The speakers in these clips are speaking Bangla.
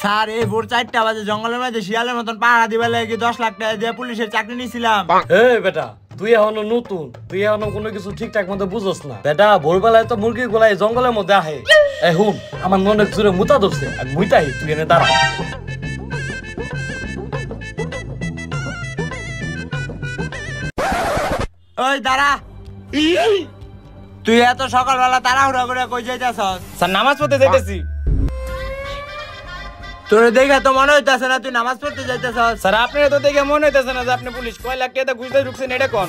স্যার এই ভোর 4টা বাজে জঙ্গলের মধ্যে শিয়ালের মতন পাহারা দিবার লাগে 10 লাখ টাকা দিয়ে পুলিশের চাকরি নিয়েছিলাম। এই বেটা তুই এখনো নতুন, তুই এখনো কোনো কিছু ঠিকঠাক মতো বুঝোস না। বেটা ভোরবেলায় তো মুরগি গোলাই জঙ্গলের মধ্যে আহে। এই হুন আমার মনে জোরে মুতা ধরছে, আমি মুইতাই তুই এনে দাঁড়া। ওই দাঁড়া, তুই এত সকালবেলা তাড়াহুড়া করে কই যাইতাছস? স্যার নামাজ পড়তে যাইতেছি। তোরে দেখে তো মনে হইতাছে না তুই নামাজ পড়তে যাইতাছস। স্যার আপনার তো দেখে মনে হইতেছে না যে আপনি পুলিশ। কয় লাখ টাকা ঘুষ দিয়ে ঢুকছেন এটা কোন?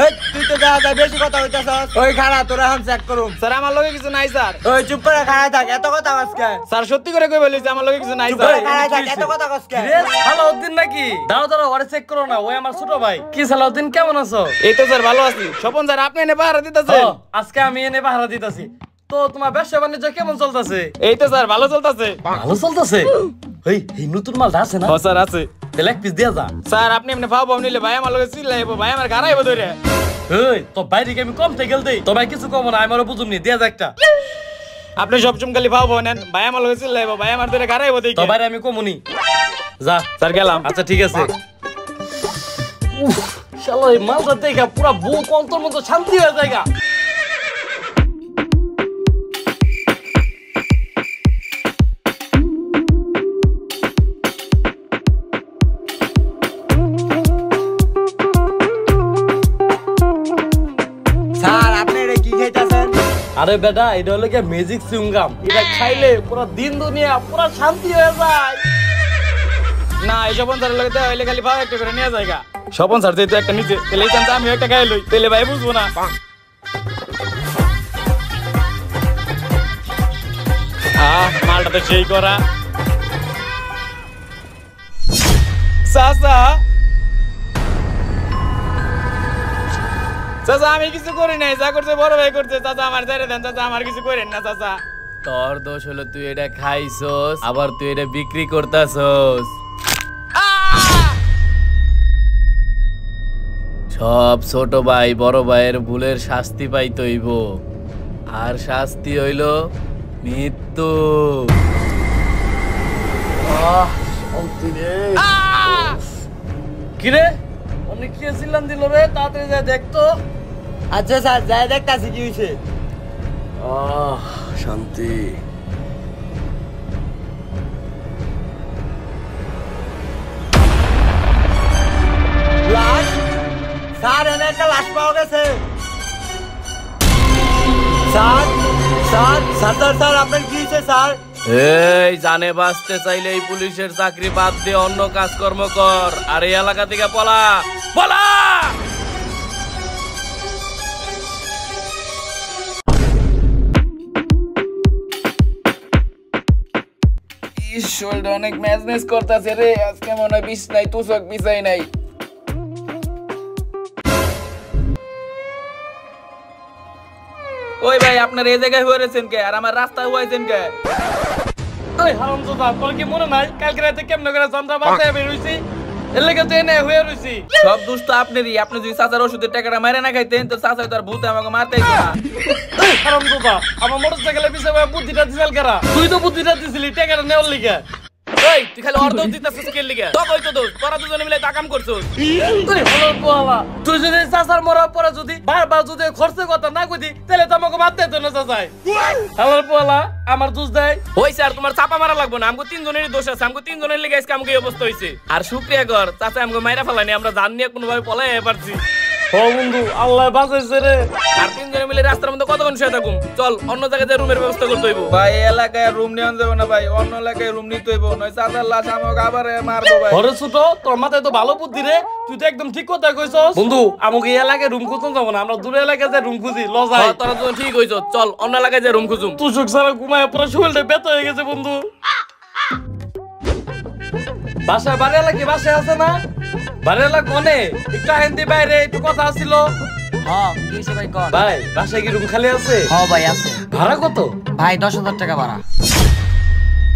এই তুই তো দেখা যায় বেশি কথা হইতাছস। ওই খাড়া তোরা এখন চেক করুম। স্যার আমার লগে কিছু নাই স্যার। ওই চুপ করে খাড়া থাক, এত কথা কসকে? স্যার সত্যি করে কই বলিস আমার লগে কিছু নাই চুপ স্যার। করে খাড়া থাক, এত কথা কসকে? রে সালাউদ্দিন নাকি? দাঁড়াও দাঁড়াও ওরে চেক করো না, ওই আমার ছোট ভাই। কি সালাউদ্দিন কেমন আছো? এই তো স্যার ভালো আছি। স্বপন স্যার আপনি এনে পাহারা দিতেছেন? আজকে আমি এনে পাহারা দিতেছি। তো তোমার ব্যবসা বাণিজ্য কেমন চলতেছে? এই তো স্যার ভালো চলতেছে। ভালো চলতেছে? এই নতুন মালটা আছে না? ও স্যার আছে। তাহলে এক পিস দিয়া যা। স্যার আপনি এমনি ভাও ভাও নিলে ভাই আমার লগে চিল্লাইবো, ভাই আমার গারাইবো ধরে। এই তো বাইরে আমি কম থেকে গেল দেই, তোমায় কিছু কম না, আমারও বুঝুম নি, দিয়া যা একটা। আপনি সবসময় খালি ভাও ভাও নেন, ভাই আমার লগে চিল্লাইবো, ভাই আমার ধরে গারাইবো দেখি। তো বাইরে আমি কমুনি, যা। স্যার গেলাম। আচ্ছা ঠিক আছে। শালা এই মালটা দেখা পুরা বুক অন্তর মতো শান্তি হয়ে যায়। আরে বেটা এটা হলো কি ম্যাজিক চুইংগাম, এটা খাইলে পুরো দিন দুনিয়া পুরো শান্তি হয়ে যায়। না এই স্বপন স্যারের লগে দেওয়া হইলে খালি ভাও একটা করে নিয়ে যায়। স্বপন স্যার যেহেতু একটা নিচে, তাহলে এই চান্স আমিও একটা খাই লই, তাহলে ভাই বুঝবো না। মালটা তো সেই করা। চাচা চাচা আমি কিছু করি নাই, যা করছে বড় ভাই করছে। চাচা আমার ছেড়ে দেন চাচা, আমার কিছু করেন না চাচা। তোর দোষ হলো তুই এটা খাইছস, আবার তুই এটা বিক্রি করতাছস। সব ছোট ভাই বড় ভাইয়ের ভুলের শাস্তি পাইতে হইব, আর শাস্তি হইল মৃত্যু। কিরে অনেক কি ছিলাম দিল রে, তাড়াতাড়ি যা দেখতো। আচ্ছা স্যার যাই দেখতাছি কি হইছে। শান্তি। লাশ? স্যার এনে একটা লাশ পাওয়া গেছে। স্যার স্যার স্যার স্যার আপনার কি হয়েছে স্যার? এই জানে বাঁচতে চাইলে এই পুলিশের চাকরি বাদ দিয়ে অন্য কাজকর্ম কর, আর এই এলাকা থেকে পলা পলা। শরীরটা অনেক ম্যাজনেস করতেছে রে, আজকে মনে হয় বিষ নাই, তুষক বিছাই নাই। ওই ভাই আপনার এই জায়গায় হয়েছেন কে, আর আমার রাস্তায় হয়েছেন কে? ওই হারামজাদা তোর কি মনে নাই কালকে রাতে কেমনে করে চন্দ্রা বাজায় বের হইছি, এর লাগি তো এনে হয়ে রইছি। সব দোষ তো আপনারই। আপনি যদি চাচার ওষুধের টাকাটা মাইরে না খাইতেন তো চাচা তার ভূতে আমাকে মারতেই না। হারামজাদা আমার মোটরসাইকেলে পিছে বুদ্ধিটা দিছিল কেরা? তুই তো বুদ্ধিটা দিছিলি টাকাটা নেওয়ার লিগে। এই তুই খালি অর্ধ দিতাছিস কে লিগে? তো কই তো দোষ, তোরা দুজনে মিলে তা কাম করছস। তুই যদি চাচার মরার পরে যদি বারবার যদি খরচের কথা না কইতি তাহলে তো আমাকে মারতে হতো না চাচাই। হালার পোয়ালা আমার দোষ দেয়। ওই স্যার তোমার চাপা মারা লাগবো না, আমগো তিনজনেরই দোষ আছে। আমগো তিনজনের লিগে আজকে আমগো এই অবস্থা হইছে। আর শুকরিয়া কর চাচা আমগো মাইরা ফেলানি, আমরা জান নিয়ে কোনোভাবে পলাই পারছি। ও বন্ধু আল্লাহ বাঁচাইছে রে। আর তিনজনে মিলে রাস্তার মধ্যে কতক্ষণ শুয়ে থাকুম? চল অন্য জায়গায় রুমের ব্যবস্থা করতে হইব। ভাই এলাকায় রুম নেওয়া যাবে না ভাই, অন্য এলাকায় রুম নিতে হইব, নয় চাচার লাশ আমাকে আবার মারবো ভাই। ঘরে ছোট তোর মাথায় তো ভালো বুদ্ধি রে, তুই তো একদম ঠিক কথা কইছস। বন্ধু আমাকে এই এলাকায় রুম খুঁজতে যাবো না, আমরা দূরে এলাকায় যে রুম খুঁজি লজাই। তোরা তো ঠিক হইছ, চল অন্য এলাকায় যে রুম খুঁজুম। তুই সুখ সারা ঘুমায় পুরো শরীরটা ব্যথা হয়ে গেছে বন্ধু। বাসায় বাড়ি এলাকি বাসায় আছে না? বাড়ি এলাকা কোনে? একটু হিন্দি বাইরে একটু কথা ছিল। হ্যাঁ কি হইছে ভাই কোন? ভাই বাসায় কি রুম খালি আছে? হ্যাঁ ভাই আছে। ভাড়া কত? ভাই 10,000 টাকা ভাড়া।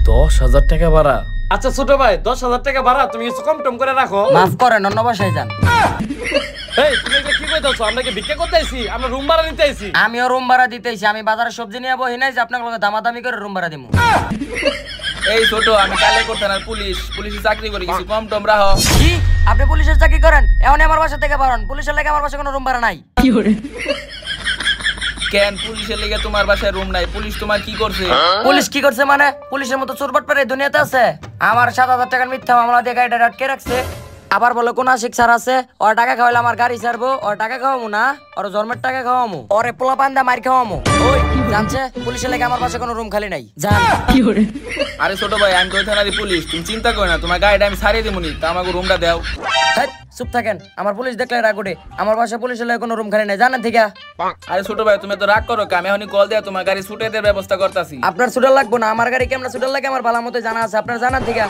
10,000 টাকা ভাড়া? আচ্ছা ছোট ভাই 10,000 টাকা ভাড়া, তুমি কিছু কম টম করে রাখো। মাফ করেন অন্য বাসায় যান। এই তুমি এটা কি কইতাছো? আমরা কি ভিক্ষা করতে আইছি? আমরা রুম ভাড়া নিতে আইছি। আমিও রুম ভাড়া দিতেছি, আমি বাজারে সবজি নিয়ে বহি নাই যে আপনার লগে দামাদামি করে রুম ভাড়া দিমু। এই ছোট আমি কালে করতেন আর পুলিশে চাকরি করি কিছু কম টম রাহ। কি আপনি পুলিশের চাকরি করেন? এখন আমার বাসা থেকে বারণ, পুলিশের লেগে আমার বাসায় কোনো রুম ভাড়া নাই। কেন পুলিশের লেগে তোমার বাসায় রুম নাই? পুলিশ তোমার কি করছে? পুলিশ কি করছে মানে? পুলিশের মতো চোরবাট পেরে দুনিয়াতে আছে? আমার 7,000 টাকার মিথ্যা মামলা দিয়ে গাড়িটা আটকে রাখছে। আবার বলে কোন আশিক স্যার আছে, ওর টাকা খাওয়াইলে আমার গাড়ি ছাড়বো, ওর টাকা খাওয়ামু না, ওর জন্মের টাকা খাওয়ামু, ওরে পোলা পান্দা মার খাওয়ামু। ওই জানছে পুলিশের লেগে আমার বাসায় কোনো রুম খালি নাই। জান আরে ছোট ভাই আমি কই থানারি পুলিশ, তুমি চিন্তা করো না, তোমার গাড়িটা আমি ছাড়িয়ে দিমুনি, তা আমাকে রুমটা দাও। হেৎ, চুপ থাকেন, আমার পুলিশ দেখলে রাগ উঠে। আমার বাসায় পুলিশের লেগে কোনো রুম খালি নাই, জানেন থেকে? আরে ছোট ভাই তুমি তো রাগ করো, আমি এখনই কল দেয়া তোমার গাড়ি ছুটে দেওয়ার ব্যবস্থা করতেছি। আপনার ছুটার লাগবো না, আমার গাড়ি কেমন ছুটার লাগে আমার ভালো মতো জানা আছে, আপনার জানার থেকে।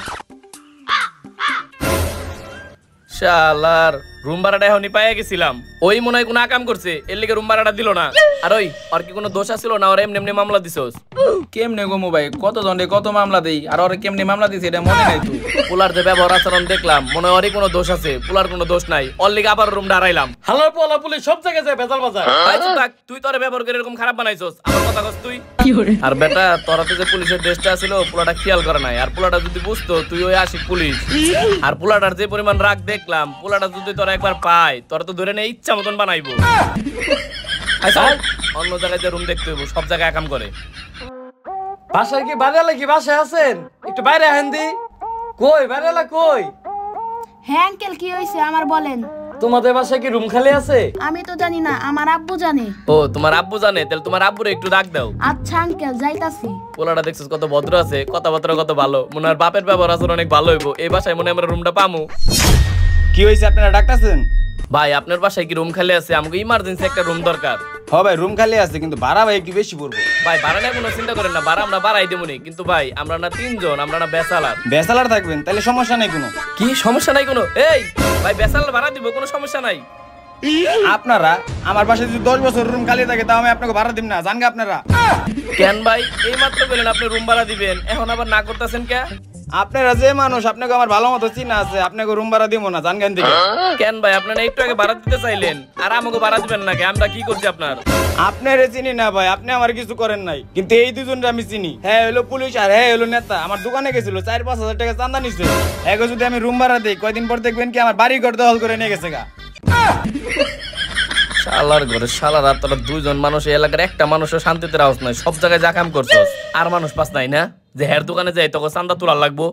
শালার রুম ভাড়াটা এখনই পাইয়া গেছিলাম, ওই মনে হয় কোনো আকাম করছে এর লিগে রুম ভাড়াটা দিল না। আর ওই আর কি কোনো দোষ আছিল না? ওর এমনি এমনি মামলা দিছস? কেমনে গো ভাই, কত দণ্ডে কত মামলা দেই, আর ওরে কেমনে মামলা দিছে এটা মনে নাই তো। পোলার যে ব্যবহার আচরণ দেখলাম মনে হয় ওরই কোনো দোষ আছে, পোলার কোনো দোষ নাই, ওর লিগে আবার রুমটা হারাইলাম। হালার পোলা পুলিশ সব জায়গায় যায় বেজাল বাজার। ভাই চুপ থাক, তুই তোর ব্যবহার করে এরকম খারাপ বানাইছস, আমার কথা কস তুই। আর বেটা তোরাতে যে পুলিশের ড্রেসটা ছিল পোলাটা খেয়াল করে নাই, আর পোলাটা যদি বুঝতো তুই ওই আশিক পুলিশ, আর পোলাটার যে পরিমাণ রাগ দেখলাম, পোলাটা যদি তোরা একবার পায় তোরা তো ধরে নিয়ে ইচ্ছা মতন বানাইবো। আচ্ছা অন্য জায়গায় যে রুম দেখতে হইব, সব জায়গায় কাম করে। বাসায় কি বাইরে কি বাসায় আছেন? একটু বাইরে আহেন দি। কই বাইরে কই? হ্যাঁ আঙ্কেল কি হয়েছে আমার বলেন। তোমাদের বাসায় কি রুম খালি আছে? আমি তো জানি না, আমার আব্বু জানে। ও তোমার আব্বু জানে? তাহলে তোমার আব্বুরে একটু ডাক দাও। আচ্ছা আঙ্কেল যাইতাছি। পোলাটা দেখছিস কত ভদ্র আছে, কথাবার্তা কত ভালো, মনে হয় বাপের ব্যবহার আচরণ অনেক ভালো হইব। এই বাসায় মনে হয় আমরা রুমটা পামু। কি হয়েছে আপনারা ডাকতেছেন? ভাই আপনার বাসায় কি রুম খালি আছে? আমাকে ইমার্জেন্সি একটা রুম দরকার। হ ভাই রুম খালি আছে, কিন্তু ভাড়া ভাই একটু বেশি পড়বো। ভাই ভাড়া নিয়ে কোনো চিন্তা করেন না, ভাড়া আমরা বাড়াই দেবনি, কিন্তু ভাই আমরা না 3 জন, আমরা না বেসালার। বেসালার থাকবেন তাহলে সমস্যা নাই কোনো। কি সমস্যা নাই কোনো? এই ভাই বেসালার ভাড়া দিব, কোনো সমস্যা নাই। আপনারা আমার বাসায় যদি 10 বছর রুম খালি থাকে তাও আমি আপনাকে ভাড়া দিব না, জানগা আপনারা। কেন ভাই এই মাত্র বললেন আপনি রুম ভাড়া দিবেন, এখন আবার না করতেছেন কে? আপনারা যে মানুষ, আপনাকে আমার ভালো মতো চিনা আছে, আপনাকে রুম ভাড়া দিব না, জানগান থেকে। কেন ভাই আপনারা একটু আগে ভাড়া দিতে চাইলেন, আর আমাকে ভাড়া দিবেন না? আমরা কি করছি আপনার? আপনারে চিনি না ভাই, আপনি আমার কিছু করেন নাই, কিন্তু এই দুজনকে আমি চিনি। হ্যাঁ হলো পুলিশ আর হ্যাঁ হলো নেতা। আমার দোকানে গেছিল 4-5 হাজার টাকা চাঁদা নিছে। এগো যদি আমি রুম ভাড়া দিই, কয়দিন পর দেখবেন কি আমার বাড়ি ঘর দখল করে নিয়ে গেছে গা। শালার ঘরে শালার, আর তোরা 2 জন মানুষ, এই এলাকার একটা মানুষও শান্তিতে রাহস নাই, সব জায়গায় যা কাম করছস। আর মানুষ পাস নাই না যে হের দোকানে যাই তোকে চান্দা তোলার লাগবো?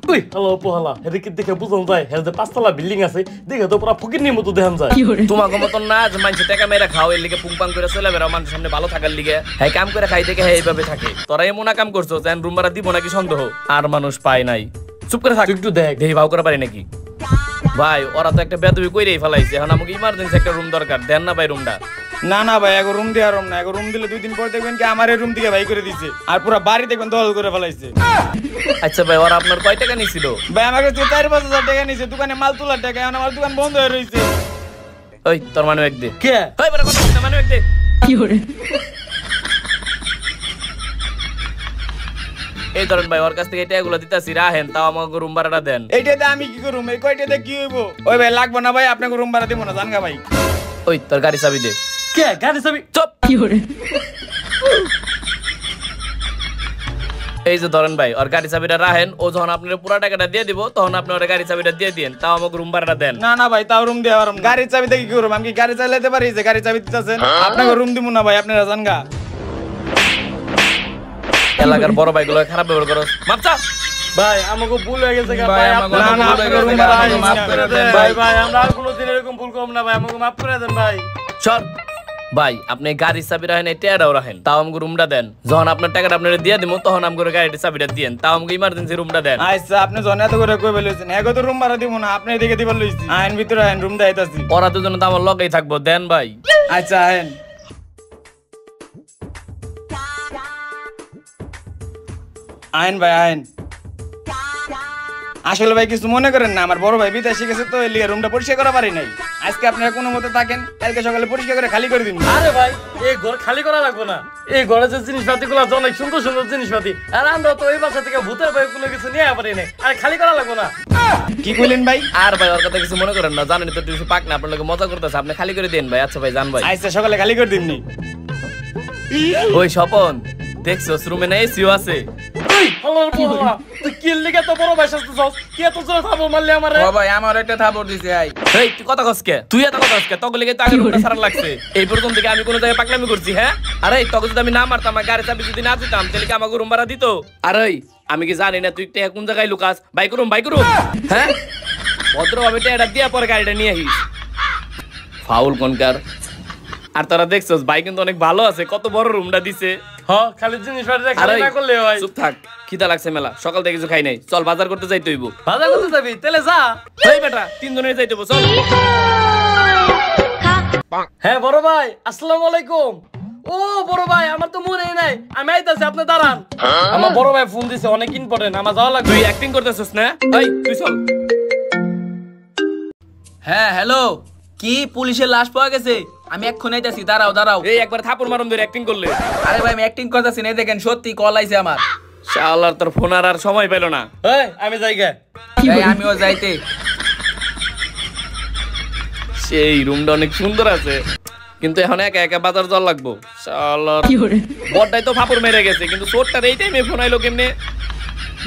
তুই হ্যালো পোহালা, এদিকে দেখে বুঝন যায় হের যে 5 তলা বিল্ডিং আছে, দেখে তো পুরো ফকিরনির মতো দেখান যায়। তোমাকে মতন না যে মানুষের টাকা মেরে খাও এর লিগে পুংপাং করে চলে বেড়াও মানুষের সামনে ভালো থাকার লিগে। হ্যাঁ কাম করে খাই দেখে হ্যাঁ এইভাবে থাকে। তোরা এমন কাম করছো যে রুম ভাড়া দিব নাকি সন্দেহ। আর মানুষ পায় নাই, চুপ করে থাক, একটু দেখ দেখি ভাও করে পারি নাকি। ভাই ওরা তো একটা বেদবি কইরেই ফেলাইছে, এখন আমাকে ইমার্জেন্সি একটা রুম দরকার, দেন না ভাই রুমটা। না না ভাই এগো রুম দেওয়ার রুম না, এগো রুম দিলে 2 দিন পর দেখবেন কি আমার এই রুম থেকে ভাই করে দিছে, আর পুরো বাড়ি দেখবেন দখল করে ফেলাইছে। আচ্ছা ভাই ওরা আপনার কয় টাকা নিছিল? ভাই আমার কাছে 4-5 হাজার টাকা নিছে, দোকানে মাল তোলার টাকা, এখন আমার দোকান বন্ধ হয়ে রইছে। ওই তোর মানে এক দে। কে? ওই বড় কথা না, মানে এক দে। এই ধরেন ভাই ওর কাছ থেকে টাকাগুলো দিতাছি, রাহেন, তাও আমাকে রুম ভাড়াটা দেন। এইটাতে আমি কি করুম? এই কয়টাতে কি হইব? ওই ভাই লাগবে না ভাই, আপনাকে রুম ভাড়া দিব না, জানগা ভাই। ওই তোর গাড়ি চাবি দে। কে গাড়ি চাবি? চুপ। এই যে ধরেন ভাই ওর গাড়ি চাবিটা রাহেন, ও যখন আপনার পুরো টাকাটা দিয়ে দিব তখন আপনি ওর গাড়ি চাবিটা দিয়ে দিন, তাও আমাকে রুম ভাড়াটা দেন। না না ভাই তাও রুম দেওয়া পারুম না। গাড়ির চাবিতে কি করুম? আমি কি গাড়ি চালাতে পারি যে গাড়ি চাবি দিতেছেন? আপনাকে রুম দিব না ভাই, আপনারা জানগা। এলাকার বড় ভাইগুলো খারাপ ব্যবহার করো, মাপচা। ভাই আমাকে ভুল হয়ে গেছে গা, ভাই, ভাই আমাকে আপনারা না, না, ভুল হয়ে গেছে আপনারা গা, ভাই, আমাকে মাফ করে দেন ভাই। ভাই। আমরা আর কোনোদিন এরকম ভুল করব না ভাই, আমাকে মাফ করে দেন ভাই। চল ভাই আপনি গাড়ির চাবি রাখেন, এই টাকাটাও রাখেন, তাও আমাকে রুমটা দেন। যখন আপনার টাকাটা আপনারা দিয়ে দিব তখন আমাকে গাড়ির চাবিটা দিয়েন, তাও আমাকে ইমার্জেন্সি রুমটা দেন। আচ্ছা আপনি জন এত করে কই বলেছেন, এগো তো রুম ভাড়া দিব না, আপনি এদিকে দিবার লইছি। আইন ভিতরে আইন, রুম দেইতাছি। ওরা দুজনে তো আমার লগেই থাকবো, দেন ভাই। আচ্ছা আইন। আইন ভাই আইন। আসলে ভাই কিছু মনে করেন না, আমার বড় ভাই বিদেশে গেছে তো এর লিগে রুমটা পরিষ্কার করা পারি নাই। আজকে আপনারা কোনো মতে থাকেন, কালকে সকালে পরিষ্কার করে খালি করে দিন। আরে ভাই এই ঘর খালি করা লাগবে না, এই ঘরে যে জিনিসপাতি গুলো আছে অনেক সুন্দর সুন্দর জিনিসপাতি, আর আমরা তো এই বাসা থেকে ভূতের ভয় কোনো কিছু নিয়ে পারি না, আর খালি করা লাগবে না। কি কইলেন ভাই? আর ভাই ওর কথা কিছু মনে করেন না, জানেন তো একটু পাক না, আপনার লোকে মজা করতেছে, আপনি খালি করে দেন ভাই। আচ্ছা ভাই জান ভাই। আচ্ছা সকালে খালি করে দিননি। ওই স্বপন দেখছো রুমে না এসিও আছে? তুই কি লিগে তো বড় ভাই সাজতেছস? কি এত জোরে থাবো মারলি আমারে? ও ভাই আমার একটা থাপড় দিছে আই। এই তুই কথা কসকে, তুই এত কথা কসকে, তখন লেগে তো আগে রুমটা সারা লাগছে। এই প্রথম থেকে আমি কোনো জায়গায় পাকলামি করছি? হ্যাঁ, আরে তখন যদি আমি না মারতাম, আমার গাড়ি চাবি যদি না দিতাম, তাহলে কি আমাকে রুম ভাড়া দিত? আরে আমি কি জানি না তুই কোন জায়গায় লুকাস? বাইক রুম হ্যাঁ, ভদ্রভাবে এটা দিয়া পরে গাড়িটা নিয়ে আহিস। ফাউল কোনকার। আর তোরা দেখছস ভাই কিন্তু অনেক ভালো আছে, কত বড় রুমটা দিছে। হ্যাঁ, খালি জিনিস বাড়ি আরে না করলে হয়। চুপ থাক, খিদা লাগছে মেলা, সকাল থেকে কিছু খাই নাই, চল বাজার করতে যাইতে হইব। বাজার করতে যাবি? তাহলে যা। এই বেটা 3 জনের যাইতে হইব, চল। হ্যাঁ বড় ভাই, আসসালামু আলাইকুম। ও বড় ভাই, আমার তো মনে নাই, আমি আইতাছি, আপনি দাঁড়ান। আমার বড় ভাই ফোন দিছে, অনেক ইম্পর্টেন্ট, আমার যাওয়া লাগবে। তুই অ্যাক্টিং করতেছিস না? এই তুই চল। হ্যাঁ হ্যালো, কি পুলিশের লাশ পাওয়া গেছে? আমি এক্ষুনি আইতাছি, দাঁড়াও দাঁড়াও। এই একবার থাপড় মারুম ধরে অ্যাক্টিং করলে। আরে ভাই আমি অ্যাক্টিং করতেছি না, দেখেন সত্যি কল আইছে আমার। শালার তোর ফোন আর সময় পেল না। এই আমি যাইগে। এই আমিও যাইতে। সেই রুমটা অনেক সুন্দর আছে, কিন্তু এখন একা একা বাজার যাওয়া লাগবো। শালার বড়টাই তো ফাপড় মেরে গেছে, কিন্তু চোরটার এই টাইমে ফোন আইলো কেমনে?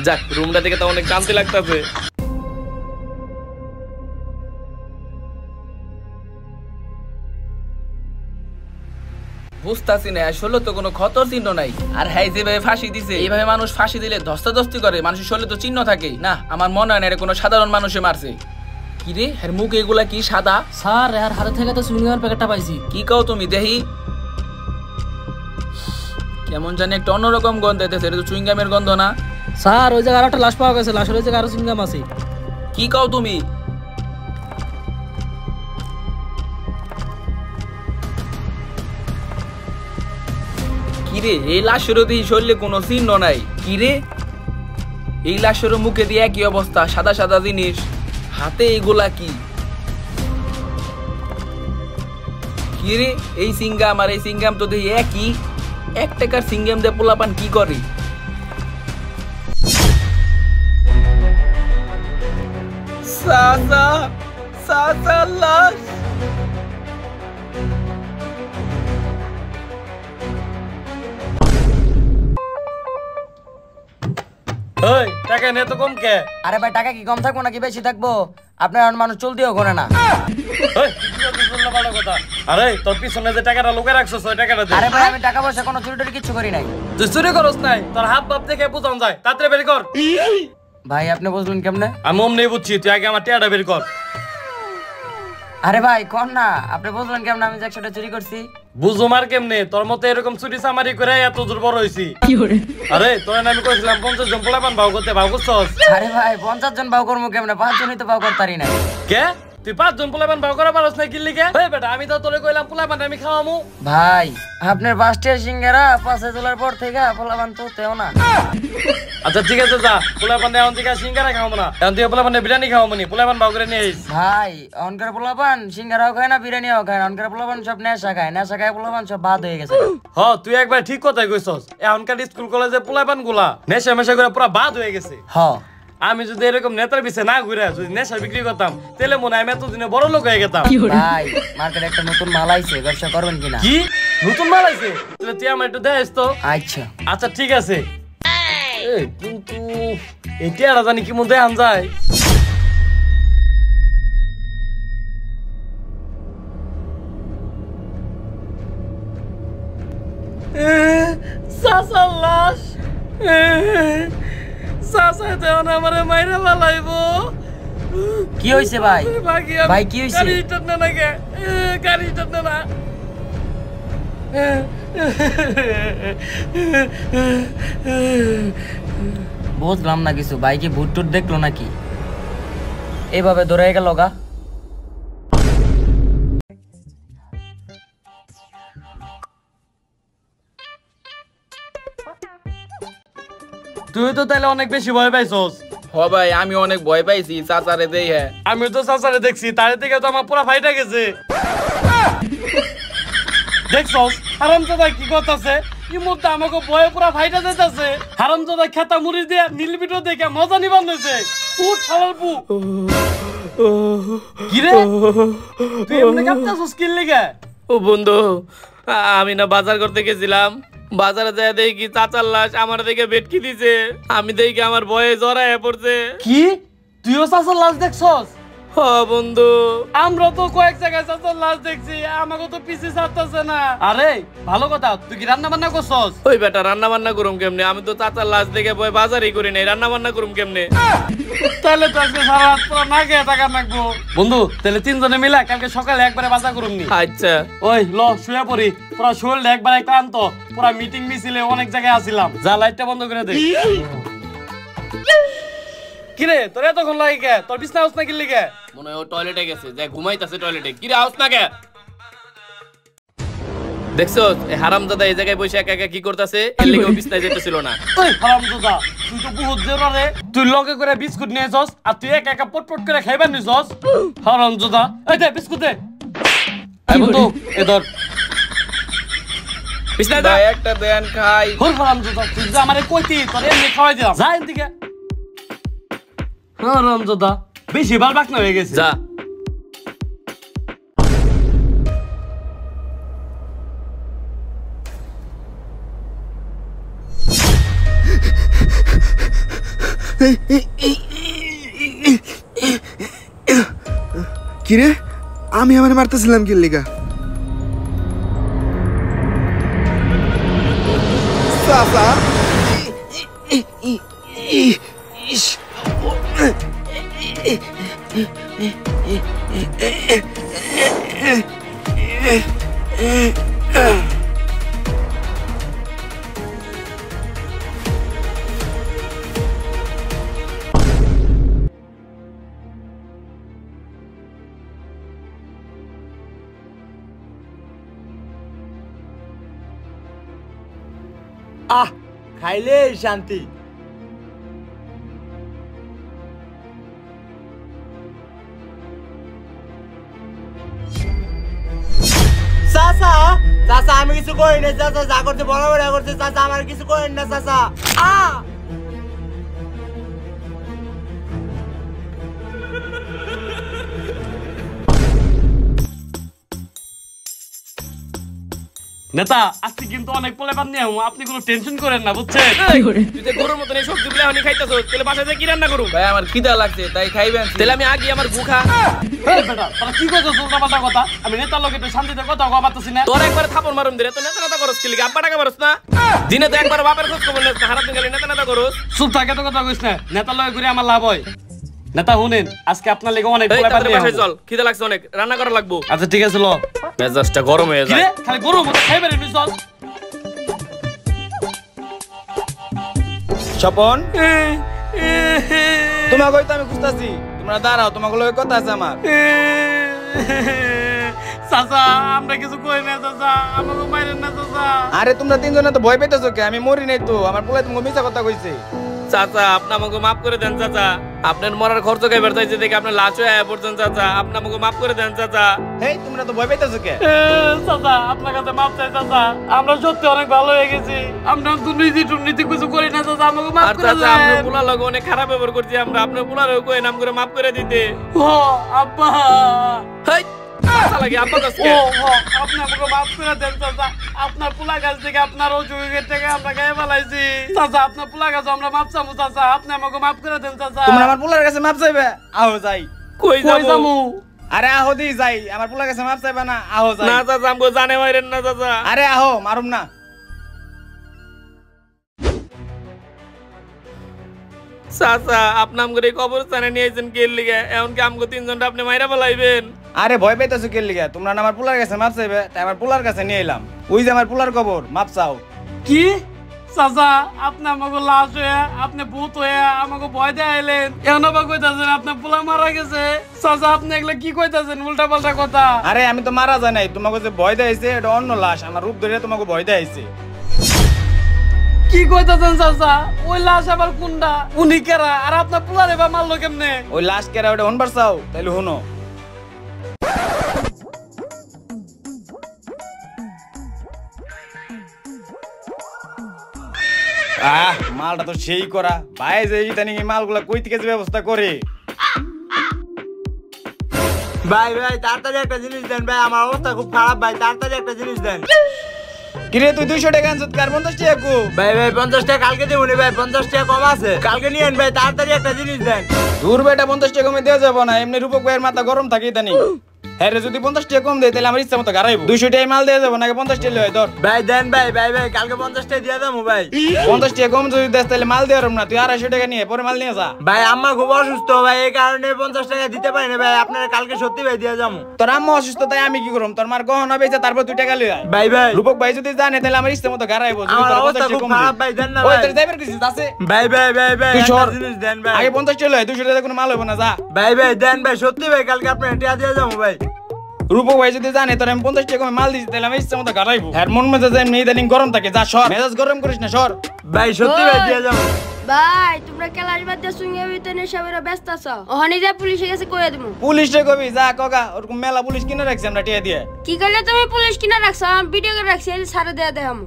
যাক, রুমটা দেখে তো অনেক শান্তি লাগতেছে। বুঝতাছি না, আসলে তো কোনো ক্ষত চিহ্ন নাই। আর হ্যাঁ যেভাবে ফাঁসি দিছে, এইভাবে মানুষ ফাঁসি দিলে ধস্তাধস্তি করে, মানুষের শরীরে তো চিহ্ন থাকে না। আমার মনে হয় না এটা কোনো সাধারণ মানুষে মারছে। কি রে, এর মুখ এগুলা কি সাদা? স্যার এর হাতে থেকে তো সুইংগামের প্যাকেটটা পাইছি। কি কও তুমি দেখি? কেমন জানি একটা অন্যরকম গন্ধ এতেছে, এটা তো চুইংগামের গন্ধ না। স্যার ওই জায়গায় একটা লাশ পাওয়া গেছে, লাশের ওই জায়গায় আরো সুইংগাম আছে। কি কও তুমি? কিরে, এই লাশেরও দিয়ে শরীরে কোনো চিহ্ন নাই। কিরে, এই লাশেরও মুখে দিয়ে একই অবস্থা, সাদা সাদা জিনিস, হাতে এইগুলা কি? কিরে, এই সিঙ্গাম আর এই সিঙ্গাম তো দেখি একই। 1 টাকার সিঙ্গাম দিয়ে পোলাপান কি করে? সাদা সাদা লাশ। এই টাকা নে তো কম কে? আরে ভাই টাকা কি কম থাকবো নাকি বেশি থাকবো? আপনার এখন মানুষ চলতেও করে না। এই কি বলছিস ভালো কথা? আরে তোর পিছনে যে টাকাটা লুকে রাখছস, ওই টাকাটা দে। আরে ভাই আমি টাকা পয়সা কোনো চুরি টুরি কিছু করি নাই। তুই চুরি করস নাই, তোর হাত বাপ দেখে বুঝান যায়, তাড়াতাড়ি বের কর। ভাই আপনি বুঝলেন কেমনে? আমি অমনি বুঝছি, তুই আগে আমার টাকাটা বের কর। আরে ভাই কোন না, আপনি বুঝলেন কেমনে আমি যে 100টা চুরি করছি? বুঝো মার কেমনে? তোর মতো এরকম চুরি চামারি করে এত দূর বড় হইছি। আরে তোর আমি কইছিলাম 50 জন পোলাপান ভাও করতে, ভাও করছস? আরে ভাই 50 জন বাউ করবো কেমনে? 5 জনই তো বাউ করতারি না। কে তুই 5 জন পোলাপান ভাও করা পারছ না কি লিগে? এই বেটা আমি তো তোরে কইলাম পোলাপান আমি খাওয়ামু। ভাই আপনার 5টা সিঙ্গারা 5 তোলার পর থেকে পোলাপান তো তেও না। আচ্ছা ঠিক আছে, যা পোলাপান এখন থেকে সিঙ্গারা খাওয়াবো না, এখন থেকে পোলাপান বিরিয়ানি খাওয়াবো নি, পোলাপান ভাও করে নিয়ে আইস। ভাই অনকার পোলাপান সিঙ্গারাও খায় না, বিরিয়ানিও খায় না, অনকার পোলাপান সব নেশা খায়, নেশা খায় পোলাপান সব বাদ হয়ে গেছে। হ তুই একবার ঠিক কথাই কইছস, এখনকার স্কুল কলেজে পোলাপান গুলা নেশা মেশা করে পুরা বাদ হয়ে গেছে। হ আমি যদি এরকম নেতার পিছে না ঘুরে যদি নেশা বিক্রি করতাম, তাহলে মনে হয় আমি এতদিনে বড় লোক হয়ে গেতাম। ভাই মার্কেটে একটা নতুন মাল আইছে, ব্যবসা করবেন কিনা? কি নতুন মাল আইছে? তাহলে তুই আমার একটু দেখাইস তো। আচ্ছা আচ্ছা ঠিক আছে। এই কিন্তু এটা আর জানি কি মধ্যে আন যায়। সাসার লাশ, সাসা দেওয়ান আমারে মাইরা ফালাইবো। কি হইছে ভাই? ভাই কি হইছে? গাড়ি স্টার্ট না গে, গাড়ি স্টার্ট না। বুঝলাম না কিছু, ভাই কি ভূত টুট দেখলো নাকি? এইভাবে ধরে গেল গা। তুই তো তাহলে অনেক বেশি ভয় পাইছস। হ ভাই আমি অনেক ভয় পাইছি, চাচারে দেই। হ্যাঁ আমি তো চাচারে দেখছি, তার থেকে তো আমার পুরা ফাইটা গেছে। দেখছস হারামজাদা কি করতেছে? এই মুহূর্তে আমাকে ভয়ে পুরা ফাইটা যেতেছে। হারামজাদা খেতা মুড়ি দিয়ে নীলবিটো দেখে মজা নিবান হয়েছে। উঠ শালার পু। কি রে তুই এমনি কাঁপতাছস কি লিগে? ও বন্ধু, আমি না বাজার করতে গেছিলাম, বাজারে যায় দেখি চাচার লাশ আমার দেখে বেটকি দিছে। আমি দেখি আমার ভয়ে জড়ায় পড়ছে। কি তুইও চাচার লাশ দেখছস? হ বন্ধু, আমরা তো কয়েক জায়গায় চাচার লাশ দেখছি, আমাকে তো পিছে ছাড়তেছে না। আরে ভালো কথা, তুই কি রান্না বান্না করছস? ওই বেটা রান্না বান্না করুম কেমনে? আমি তো চাচার লাশ দেখে ভয় বাজারই করি নাই, রান্না বান্না করুম কেমনে? তাহলে তো আজকে সারা রাত পুরো না খেয়ে থাকা লাগবো। বন্ধু তাহলে তিনজনে মিলে কালকে সকালে একবারে বাজার করুম নি। আচ্ছা ওই ল শুয়ে পড়ি, পুরা শরীরটা একবার ক্লান্ত, পুরা মিটিং মিছিলে অনেক জায়গায় আসিলাম। যা লাইটটা বন্ধ করে দে। কিরে তোর এতক্ষণ লাগে কে? তোর বিছনা হাউস না কি লিগে? মনে হয় ও টয়লেটে গেছে, যে ঘুমাইতেছে টয়লেটে। কি রে আউস না কে? দেখছো এই হারামজাদা এই জায়গায় বসে একা একা কি করতেছে? এর লাগেও বিছনায় যেতেছিল না। ওই হারামজাদা, তুই তো বহুত জোরা রে। তুই লগে করে বিস্কুট নিয়ে যাস আর তুই একা একা পটপট করে খাইবার নিয়ে যাস। হারামজাদা, এই দে বিস্কুট দে। এই বন্ধু এ ধর বিছনায় দে একটা দেন খাই। হর হারামজাদা, তুই যে আমারে কইতি তোর এমনি খাওয়াই দিলাম। যা এদিকে। হারামজাদা বেশি বার বাকনা হয়ে গেছে। যা কিরে আমি আমার মারতেছিলাম কি লিগা? চাচা আহ খাইলে শান্তি। চাচা চাচা আমি কিছু করি না চাচা, যা করছে বড় বড় করছে চাচা, আমার কিছু করেন না চাচা। নেতা আজকে কিন্তু অনেক পোলাপান নিয়ে আপনি কোনো টেনশন করেন না বুঝছেন? তুই যে গরুর মতন এই সবজি গুলো এখন খাইতেছো, তাহলে বাসায় যে কি রান্না করুম? ভাই আমার খিদা লাগছে তাই খাইবেন। তাহলে আমি আগে আমার গুখা। এই বেটা তোরা কি কইছস উল্টাপাল্টা কথা? আমি নেতার লগে একটু শান্তিতে কথা কওয়া পারতেছি না। তোর একবার থাপড় মারুম দিরে, তো নেতা নেতা করস কি লিগে? আব্বা টাকা মারস না? দিনে তো একবার বাপের খোঁজ খবর নেস না, হারাত গেলে নেতা নেতা করস। চুপ থাকে তো কথা কইছ না, নেতার লগে ঘুরে আমার লাভ হয়। নেতা শুনেন আজকে আপনার লেগে অনেক এই পোলাপান তাদের নিয়ে বাসায় চল, খিদা লাগছে অনেক, রান্না করা লাগবো। আচ্ছা ঠিক আছে ল। মেজাজটা গরম হয়ে কি যায়। রে খালি গরু মতো খাইবে রে চল। স্বপন তোমাকে তো আমি খুঁজতেছি, তোমরা দাঁড়াও, তোমাকে লগে কথা আছে আমার। চাচা আমরা কিছু কই না চাচা, আমাকে মাইরেন না চাচা। আরে তোমরা তিনজনে তো ভয় পেতেছো কে? আমি মরি নাই তো, আমার পোলাই তোমাকে মিছা কথা কইছে। চাচা আপনি আমাকে মাফ করে দেন চাচা, আপনার মরার খরচ খাইবার চাইছে দেখে আপনার লাশ হয়ে আয়া পড়ছেন চাচা, আপনি আমাকে মাফ করে দেন চাচা। হেই তোমরা তো ভয় পেতেছো কে? চাচা আপনার কাছে মাপ চাই চাচা, আমরা সত্যি অনেক ভালো হয়ে গেছি। আমরা দুর্নীতি কিছু করি না চাচা, আমাকে মাফ আর করে চাচা দেন। আপনার পোলার লগে অনেক খারাপ ব্যবহার করছি আমরা, আপনার পোলারও কই নাম করে মাফ করে দিতে। ও আব্বা, হেই চাচা লাগে আব্বা কাছে। ও আপনি আমাকে মাফ করে দেন চাচা, আপনার পোলা গাছ থেকে আপনার অজুগের থেকে আমরা গায়ে ফেলাইছি চাচা, আপনার পোলা গাছ আমরা মাপ চাবো চাচা, আপনি আমাকে মাফ করে দেন চাচা। তোমরা আমার পোলার কাছে মাপ চাইবে? আহো যাই। কই যাবো? আরে আহো দি যাই, আমার পোলার কাছে মাপ চাইবে না? আহো যাই। না চাচা আমাকে জানে মাইরেন না চাচা। আরে আহো, মারুম না। চাচা আপনি আমাকে কবরস্থানে নিয়েছেন কে লিগে? এমনকি আমাকে তিনজনটা আপনি মাইরা ফেলাইবেন? আরে ভয় পেতেছো কে লিগা? তোমরা না আমার পোলার কাছে মাপ চাইবে, তাই আমার পোলার কাছে নিয়ে এলাম। ওই যে আমার পোলার কবর, মাপ চাও। কি চাচা আপনি আমাকে লাশ হয়ে, আপনি ভূত হয়ে আমাকে ভয় দেখাইলেন, এমন বা কইতাছেন আপনার পোলা মারা গেছে? চাচা আপনি এগুলা কি কইতাছেন উল্টা পাল্টা কথা? আরে আমি তো মারা যায় নাই, তোমাকে যে ভয় দেখাইছে এটা অন্য লাশ, আমার রূপ ধরে তোমাকে ভয় দেখাইছে। কি কইতাছেন চাচা? ওই লাশ আবার কোনটা? উনি কেরা? আর আপনার পোলারে বা মারলো কেমনে? ওই লাশ কেরা ওটা হনবার চাও? তাইলে হনো। মালটা তো সেই করা ভাই, যে ইদানিং এই মালগুলা কই থেকে যে ব্যবস্থা করে। ভাই ভাই তাড়াতাড়ি একটা জিনিস দেন ভাই, আমার অবস্থা খুব খারাপ ভাই, তাড়াতাড়ি একটা জিনিস দেন। কিরে তুই 200 টাকা আনছত কার 50 টাকা কো ভাই ভাই 50 টাকা কালকে দেবো ভাই, 50 টাকা কম আছে, কালকে নিয়েন ভাই, তাড়াতাড়ি একটা জিনিস দেন। দূর বেটা 50 টাকা কমে দেওয়া যাবে না, এমনি রূপক ভাইয়ের মাথা গরম থাকে ইদানি। হ্যাঁ রে, যদি 50 টাকা কম দেয় তাহলে আমার ইচ্ছা মতো গারাইবো। 200 টাকা মাল দেওয়া যাবে না, 50 টাকা লয় ধর। ভাই দেন ভাই, ভাই ভাই কালকে 50 টাকা দিয়ে দেবো ভাই। 50 টাকা কম যদি দেস তাহলে মাল দেওয়ার না, তুই 250 টাকা নিয়ে পরে মাল নিয়ে যা। ভাই আম্মা খুব অসুস্থ ভাই, এই কারণে 50 টাকা দিতে পারি না ভাই, আপনারা কালকে সত্যি ভাই দিয়ে যাবো। তোর আম্মা অসুস্থ তাই আমি কি করব? তোর মার গহনা বেচে তারপর 2 টাকা লই আয়। ভাই ভাই রূপক ভাই যদি জানে তাহলে আমার ইচ্ছা মতো গারাইবো। যদি আমার তোর 50 অবস্থা টাকা খুব কম খারাপ দেয়। ভাই, দেন না ওই ভাই। তোর ড্রাইভার কিছু আছে? ভাই ভাই ভাই ভাই তুই একটা সর। জিনিস দেন ভাই। আগে 50 টাকা লয়, 200 টাকা কোনো মাল হবে না, যা। ভাই ভাই দেন ভাই, সত্যি ভাই কালকে আপনারা টাকা দিয়ে যাবো ভাই। রূপক ভাই যদি জানে তোর আমি 50 টাকা কমে মাল দিছি তাহলে আমি ইচ্ছা মতো গারাইবো। হ্যাঁ মন মেজাজ এমনি ইদানিং গরম থাকে, যা সর, মেজাজ গরম করিস না, সর। ভাই সত্যি ভাই দিয়ে যাবো। ভাই তোমরা ক্লাস বাদ দিয়ে সুইং এর ভিতরে সবাই ব্যস্ত আছো, ওখানে যা পুলিশের কাছে কইয়া দেবো। পুলিশে কবি যা কগা, ওরকম মেলা পুলিশ কিনে রাখছি আমরা টিয়া দিয়ে। কি করলে তুমি পুলিশ কিনা রাখছো? আমি ভিডিও করে রাখছি, এই সারে দেয়া দেখাম।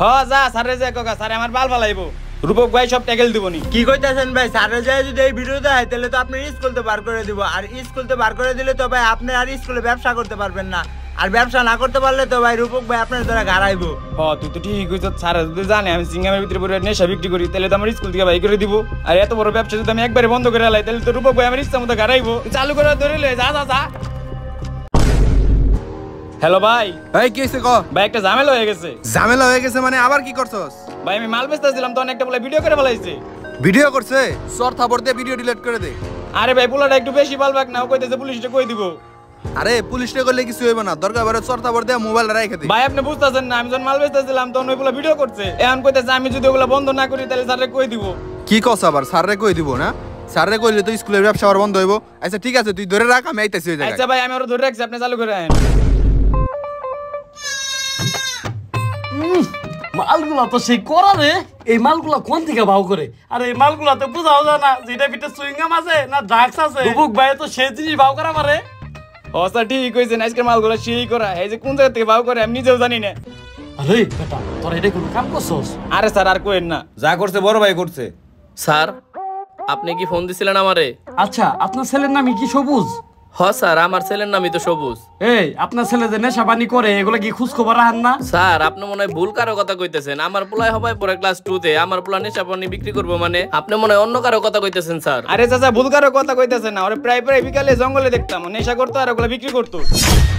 হ যা সারে যা কগা, সারে আমার বাল ফালাইবো। রূপক ভাই সব ট্যাকেল দিবনি। কি কইতাছেন ভাই? স্যারের যায় যদি এই ভিডিওতে হয় তাহলে তো আপনি স্কুলতে বার করে দিব, আর স্কুলতে বার করে দিলে তো ভাই আপনি আর স্কুলে ব্যবসা করতে পারবেন না, আর ব্যবসা না করতে পারলে তো ভাই রূপক ভাই আপনার দ্বারা গাড়াইবো। হ তুই তো ঠিক কইছ, সারা যদি জানে আমি সিঙ্গামের ভিতরে পড়ে নেশা বিক্রি করি তাহলে তো আমার স্কুল থেকে বাই করে দিব। আর এত বড় ব্যবসা যদি আমি একবারে বন্ধ করে লাই তাহলে তো রূপক ভাই আমার ইচ্ছা মতো গাড়াইবো। চালু করে ধরে লই, যা যা যা। হ্যালো ভাই। ভাই কি হইছে ক? ভাই একটা ঝামেলা হয়ে গেছে। ঝামেলা হয়ে গেছে মানে আবার কি করছস? ভাই আমি মাল বেচতেছিলাম তো অনেকটা বলে ভিডিও করে ফেলাইছে। ভিডিও করছে? সর থাপড় দিয়ে ভিডিও ডিলিট করে দে। আরে ভাই পোলাটা একটু বেশি বালবাক না, ও কইতেছে পুলিশটা কই দিব। আরে পুলিশে করলে কিছু হইব না, দরকার পড়ে সর থাপড় দিয়ে মোবাইল রাইখে দে। ভাই আপনি বুঝতাছেন না, আমি যখন মাল বেচতেছিলাম তখন ওই পোলা ভিডিও করছে, এখন কইতেছে আমি যদি ওগুলা বন্ধ না করি তাহলে স্যারে কই দিব। কি কস আবার? স্যাররে কই দিব না? স্যাররে কইলে তো স্কুলের ব্যবসা আবার বন্ধ হইব। আচ্ছা ঠিক আছে, তুই ধরে রাখ, আমি আইতাছি ওই জায়গায়। আচ্ছা ভাই আমি ওরা ধরে রাখছি, আপনি চালু করে আইন। মালগুলা তো সেই করা রে, এই মালগুলা কোন থেকে ভাও করে? আর এই মালগুলা তো বুঝাও যায় না যেটা ভিতরে সুইংগাম আছে না ড্রাগস আছে। রূপক ভাই তো সেই জিনিস ভাও করা পারে। ও স্যার ঠিক কইছেন, আজকের মালগুলো সেই করা, এই যে কোন জায়গা থেকে ভাও করে আমি নিজেও জানি না। আরে বেটা তোরা এটা কোনো কাম করছস? আরে স্যার আর কইেন না, যা করছে বড় ভাই করছে। স্যার আপনি কি ফোন দিছিলেন আমারে? আচ্ছা আপনার ছেলের নাম কি সবুজ? হ স্যার, আমার ছেলের নামই তো সবুজ। এই আপনার ছেলে যে নেশাবানি করে এগুলো কি খোঁজ খবর রাখেন না? স্যার আপনি মনে হয় ভুল কারো কথা কইতেছেন। আমার পোলায় হবাই পরে ক্লাস 2 তে, আমার পোলা নেশাপানি বিক্রি করবো মানে আপনি মনে হয় অন্য কারো কথা কইতেছেন স্যার। আরে চাচা ভুল কারো কথা কইতেছেন না, ওরে প্রায় প্রায় বিকালে জঙ্গলে দেখতাম নেশা করতো আর ওগুলা বিক্রি করতো।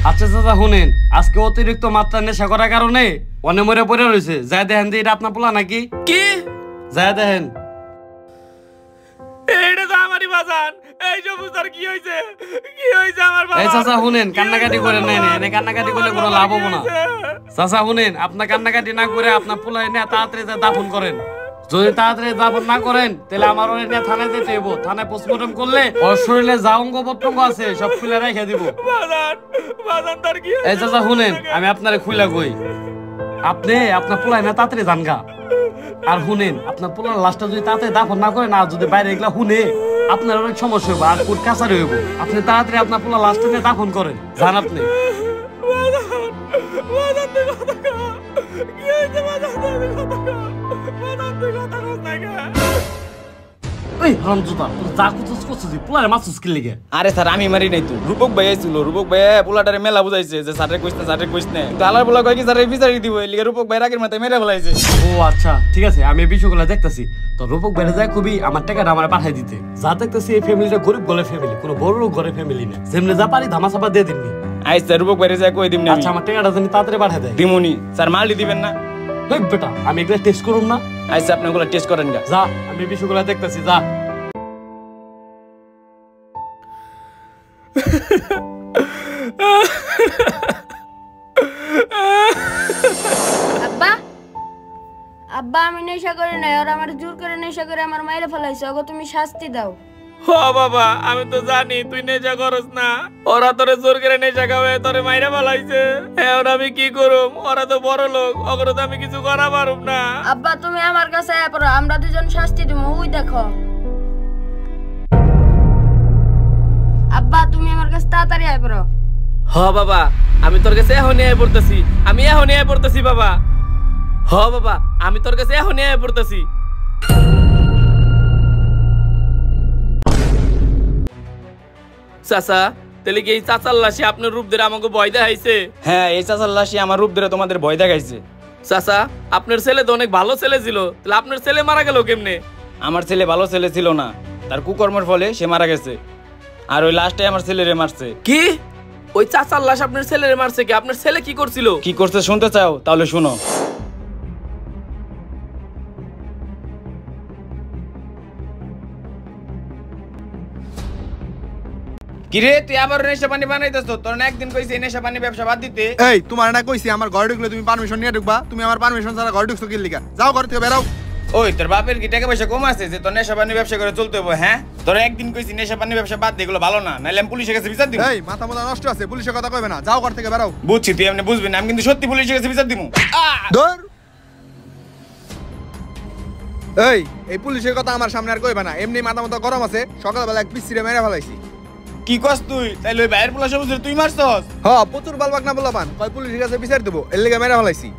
আচ্ছা চাচা শুনেন, আজকে অতিরিক্ত মাত্রা নেশা করার কারণে অনে মরে পড়ে রয়েছে, যাই দেখেন যে এটা আপনার পোলা নাকি। কি? যাই দেখেন। এইটা তো আমারই বাজান। এই সবুজ আর কি হইছে? কি হইছে আমার বাবা? এই চাচা শুনেন, কান্নাকাটি করে নেন, এনে কান্নাকাটি করলে কোনো লাভ হবো না। চাচা শুনেন, আপনার কান্নাকাটি না করে আপনার পোলা এনে তাড়াতাড়ি দাফন করেন। যদি তাড়াতাড়ি দাফন না করেন তাহলে আমার ওর এনে থানায় যেতে হইব। থানায় পোস্টমর্টম করলে ওর শরীরে যা অঙ্গ প্রত্যঙ্গ আছে সব খুলে রেখে দিব। বাজান বাজান তার কি? এই চাচা শুনেন, আমি আপনারে খুইলা কই, আপনি আপনার পোলা এনে তাড়াতাড়ি জানগা। আর শুনেন, আপনার পোলার লাশটা যদি তাড়াতাড়ি দাফন না করেন আর যদি বাইরে এগুলা শুনে আপনার অনেক সমস্যা হইব, আর কোর্ট কাছারি হইব। আপনি তাড়াতাড়ি আপনার পোলার লাশটা নিয়ে দাফন করেন, জান আপনি। ওই হারামজাদা, তোর যা করছিস করছিস, পোলারে মারছিস কি লিগে? আরে স্যার আমি মারি নাই তো, রূপক ভাই আইছিল। রূপক ভাই পোলাটারে মেলা বুঝাইছে যে স্যারে কইছ না, স্যারে কইছ না। তো আলার পোলা কয় কি স্যারে বিচারি দিব, এই লিগে রূপক ভাই রাগের মাথায় মেরে ফেলাইছে। ও আচ্ছা ঠিক আছে, আমি এই বিষয়গুলো দেখতেছি। তো রূপক বাইরে যায় খুবই আমার টাকাটা আমার পাঠাই দিতে। যা দেখতেছি এই ফ্যামিলিটা গরিব গলে ফ্যামিলি, কোনো বড় লোক ঘরের ফ্যামিলি না। যেমনি যা পারি ধামা চাপা দিয়ে দিননি। আইছে রূপক ভাই যায় কই দিমনি। আচ্ছা আমার টাকাটা জানি তাড়াতাড়ি পাঠাই দেয়। দিমুনি স্যার, মালটি দিবেন না? ওই বেটা আমি এগুলা টেস্ট করুম না? আইছে আপনি ওগুলা টেস্ট করেন গা। যা, আমি এই বিষয়গুলো দেখতেছি, যা। আব্বা আব্বা আমি নেশা করে নাই, ওরা আমার জোর করে নেশা করে আমার মাইরে ফেলাইছে, ওগো তুমি শাস্তি দাও। হ বাবা, আমি তো জানি তুই নেশা করস না। ওরা তোরে জোর করে নেশা খাওয়ায় তোরে মাইরা ফেলাইছে। এখন আমি কি করুম? ওরা তো বড় লোক, ওগুলো তো আমি কিছু করা পারুম না। আব্বা তুমি আমার কাছে আয় পড়ো, আমরা দুজন শাস্তি দিব, ওই দেখো। আব্বা তুমি আমার কাছে তাড়াতাড়ি আয় পড়ো। হ বাবা, আমি তোর কাছে এখনই আয় পড়তেছি, আমি এখনই আয় পড়তেছি বাবা। হ বাবা, আমি তোর কাছে এখনই আয় পড়তেছি। চাচা তাহলে কি এই চাচার লাশে আপনার রূপ ধরে আমাকে ভয় দেখাইছে? হ্যাঁ, এই চাচার লাশি আমার রূপ ধরে তোমাদের ভয় দেখাইছে। চাচা, আপনার ছেলে তো অনেক ভালো ছেলে ছিল, তাহলে আপনার ছেলে মারা গেল কেমনে? আমার ছেলে ভালো ছেলে ছিল না, তার কুকর্মের ফলে সে মারা গেছে। আর ওই লাস্টে আমার ছেলেরে মারছে। কি? ওই চাচার লাশ আপনার ছেলেরে মারছে? কি আপনার ছেলে কি করছিল? কি করছে শুনতে চাও? তাহলে শুনো। কিরে, তুই আবার নেশা পানি বানাইতেছ? তোর না একদিন কইছি এই নেশা পানি ব্যবসা বাদ দিতে? এই তোমার না কইছি আমার ঘরে ঢুকলে তুমি পারমিশন নিয়ে ঢুকবা, তুমি আমার পারমিশন ছাড়া ঘরে ঢুকছো কি লিগা? যাও ঘর থেকে বেরাও। ওই তোর বাপের কি টাকা পয়সা কম আছে যে তোর নেশা পানি ব্যবসা করে চলতে হবে? হ্যাঁ, তোর একদিন কইছি নেশা পানি ব্যবসা বাদ দে, এগুলো ভালো না, নাইলে আমি পুলিশের কাছে বিচার দিব। এই মাথা মোটা নষ্ট আছে, পুলিশের কথা কইবে না, যাও ঘর থেকে বেরাও। বুঝছি, তুই এমনি বুঝবি না, আমি কিন্তু সত্যি পুলিশের কাছে বিচার দিব। ধর এই পুলিশের কথা আমার সামনে আর কইবে না, এমনি মাথা মোটা গরম আছে, সকালবেলা এক পিছিয়ে মেরে ফেলাইছি। কি কস তুই? তাইলে ওই বাইরের পুলিশ অফিসার তুই মারছস? হ্যাঁ, প্রচুর বালবাক না বলবান, কই পুলিশের কাছে বিচার দেবো, এর লেগে মেরে ফেলাইছি।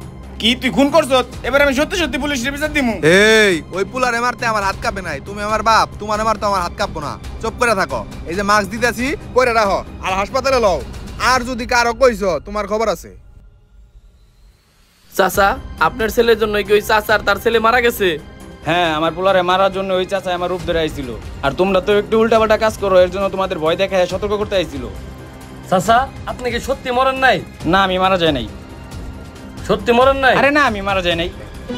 কি তুই খুন করছস? এবার আমি সত্যি সত্যি পুলিশের বিচার দিমু। এই ওই পুলারে মারতে আমার হাত কাঁপে নাই, তুমি আমার বাপ, তোমার মারতে আমার হাত কাঁপবো না, চুপ করে থাকো। এই যে মাস্ক দিতেছি পরে রাখো, আর হাসপাতালে লও, আর যদি কারো কইছো তোমার খবর আছে। চাচা, আপনার ছেলের জন্য কি ওই চাচার তার ছেলে মারা গেছে? হ্যাঁ, আমার পোলারে মারার জন্য ওই চাচা আমার রূপ ধরে আইছিল। আর তোমরা তো একটু উল্টাপাল্টা কাজ করো, এর জন্য তোমাদের ভয় দেখায় সতর্ক করতে আইছিল। চাচা, আপনি কি সত্যি মরেন নাই? না, আমি মারা যাই নাই। সত্যি মরেন নাই? আরে না, আমি মারা যাই নাই।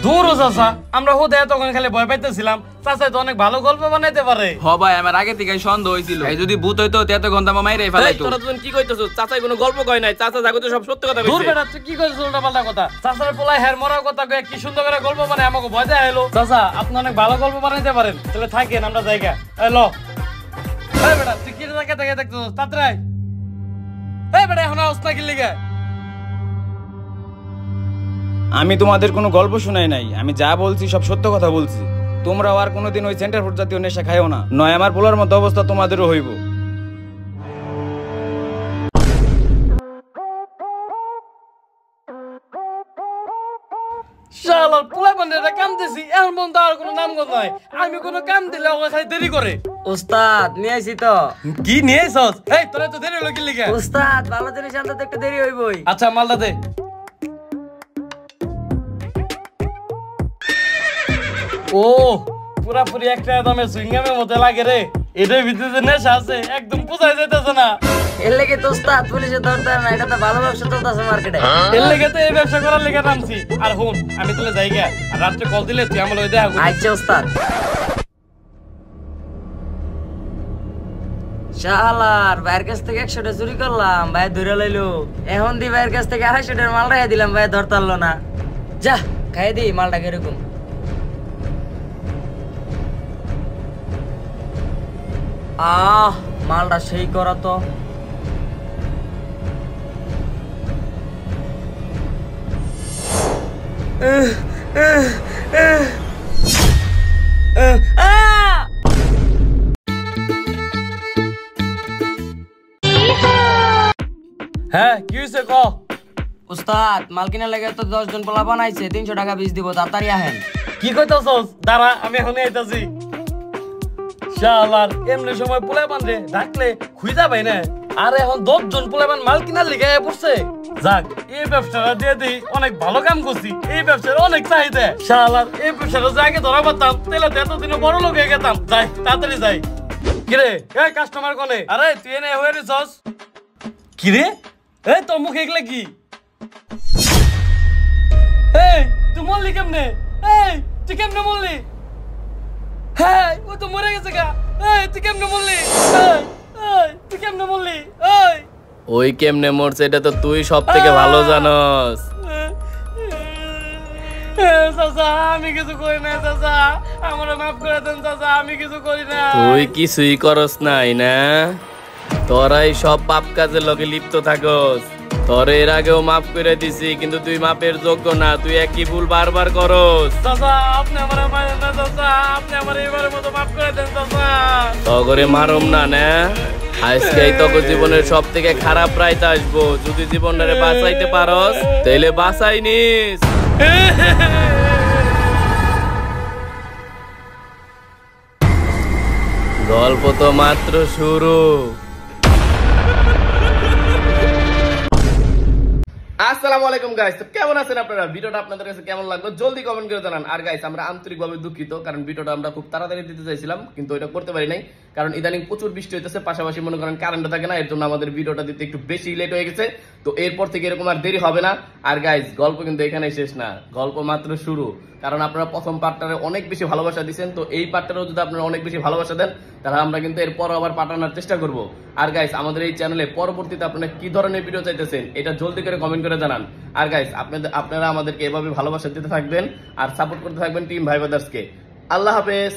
দূর চাচা, আমরা হুদে তখন খালি ভয় পাইতেছিলাম, চাচা তো অনেক ভালো গল্প বানাইতে পারে। হ ভাই, আমার আগে থেকে সন্দেহ হইছিল, এই যদি ভূত হইতো এত ঘন্টা মাইরে এই, ফেলাইতো। তোরা দুজন কি কইতেছস? চাচাই কোনো গল্প কয় নাই, চাচা যা কইতো সব সত্য কথা দূর কইছে। বেটা, তুই কি কইছিস উল্টাপাল্টা কথা? চাচার পোলাই হের মরার কথা কয়ে কি সুন্দর করে গল্প বানায় আমাকে ভয় দেয়া হলো। চাচা, আপনি অনেক ভালো গল্প বানাইতে পারেন, তাহলে থাকেন আমরা জায়গা। এই ল, এই বেটা তুই কি জায়গা থেকে দেখতেছিস? তাড়াতাড়ি এই বেটা, এখন অবস্থা কি লিগে? আমি তোমাদের কোনো গল্প শুনাই নাই, আমি যা বলছি সব সত্য কথা বলছি। তোমরাও আর কোনোদিন ওই সেন্টার ফুড জাতীয় নেশা খাইও না, নয় আমার পোলার মতো অবস্থা তোমাদেরও হইব। শালার পোলা বান্দাটা কাম দিছি, এখন বন্ধ আর কোনো নামগন্ধ নাই। আমি কোনো কাম দিলে ওকে খালি দেরি করে। উস্তাদ নিয়ে আইছি তো। কি নিয়ে আইছস? এই তোরা তো দেরি হলো কি লিগে? উস্তাদ ভালো জিনিস আনতে তো একটু দেরি হইবই। আচ্ছা, মালটা দে। ও পুরাপুরি একটা দামে সুইংগামের মতো লাগে রে, এটার ভিতরে যে নেশা আছে একদম বোঝাই যাইতেছে না। এর লেগে তো উস্তাদ পুলিশে ধরতে না, এটা তো ভালো ব্যবসা চলতেছে মার্কেটে। এর লেগে তো এই ব্যবসা করার লেগে নামছি। আর হুন, আমি তাহলে যাই গা, আর রাত্রে কল দিলে তুই আমার ওই দেখা করবি। আচ্ছা উস্তাদ। শালার ভাইয়ের কাছ থেকে 100টা চুরি করলাম, ভাই ধরে লইলো। এখন দি ভাইয়ের কাছ থেকে 250টার মাল রেখে দিলাম, ভাই ধরতে পারলো না। যা খাই দি মালটা কিরকম। মালটা সেই করা তো। হ্যাঁ, কি হয়েছে ক? উস্তাদ মাল কিনা লেগে তো 10 জন পোলা বানাইছে, 300 টাকা বিষ দিব, তাড়াতাড়ি আহেন। কি কইতাছস? দাঁড়া, আমি এখন আইতাছি। শালার এমনি সময় পোলা বান্ধে ডাকলে খুঁজা পাই না, আর এখন 10 জন পোলা বান মাল কিনার লিগে পড়ছে। যাক, এই ব্যবসাটা দিয়ে দিই, অনেক ভালো কাম করছি, এই ব্যবসার অনেক চাহিদা। শালার এই ব্যবসাটা যে আগে ধরা পারতাম তাহলে তো এতদিনে বড় লোক হয়ে গেতাম। যাই, তাড়াতাড়ি যাই। কিরে, এই কাস্টমার কোনে? আরে তুই এনে হয়ে রেছস? কিরে, এই তোর মুখে এগুলো কি? এই তুই মরলি কেমনে? এই তুই কেমনে মরলি? হ্যাঁ, ও তো মরে গেছে গা। এই তুই কেমনে মরলি? তুই কেমনে মরলি? ওই কেমনে মরছে এটা তো তুই সব থেকে ভালো জানস। চাচা, আমি কিছু করি না চাচা, আমার মাফ করে দেন চাচা, আমি কিছু করি না। তুই কিছুই করস নাই না, তোরাই সব পাপ কাজের লগে লিপ্ত থাকস। তোর এর আগেও মাফ করে দিছি, কিন্তু তুই মাপের যোগ্য না, তুই একই ভুল বারবার করস। চাচা, আপনি আমার মারেন না চাচা, আপনি আমার এবারের মতো মাফ করে দেন চাচা। তগরে মারুম না না, আজকে তোর জীবনের সব থেকে খারাপ রাইতে আসবো। যদি জীবনটারে বাঁচাইতে পারস তাইলে বাঁচাই নিস। গল্প তো মাত্র শুরু। আসসালামু আলাইকুম গাইস, তো কেমন আছেন আপনারা? ভিডিওটা আপনাদের কাছে কেমন লাগলো জলদি কমেন্ট করে জানান। আর গাইস আমরা আন্তরিকভাবে দুঃখিত, কারণ ভিডিওটা আমরা খুব তাড়াতাড়ি দিতে চাইছিলাম কিন্তু এটা করতে পারি নাই, কারণ ইদানিং প্রচুর বৃষ্টি হইতেছে, পাশাপাশি মনে করেন কারেন্ট থাকে না, এর জন্য আমাদের ভিডিওটা দিতে একটু বেশি লেট হয়ে গেছে। তো এরপর থেকে এরকম আর দেরি হবে না। আর গাইস গল্প কিন্তু এখানেই শেষ না, গল্প মাত্র শুরু, কারণ আপনারা প্রথম পার্টটারে অনেক বেশি ভালোবাসা দিচ্ছেন। তো এই পার্টটারও যদি আপনারা অনেক বেশি ভালোবাসা দেন তাহলে আমরা কিন্তু এরপর আবার পাঠানোর চেষ্টা করব। আর গাইস আমাদের এই চ্যানেলে পরবর্তীতে আপনারা কি ধরনের ভিডিও চাইতেছেন এটা জলদি করে কমেন্ট করে জানান। আর গাইস আপনারা আমাদেরকে এভাবে ভালোবাসা দিতে থাকবেন আর সাপোর্ট করতে থাকবেন টিম ভাই ব্রাদার্সকে। আল্লাহ হাফেজ।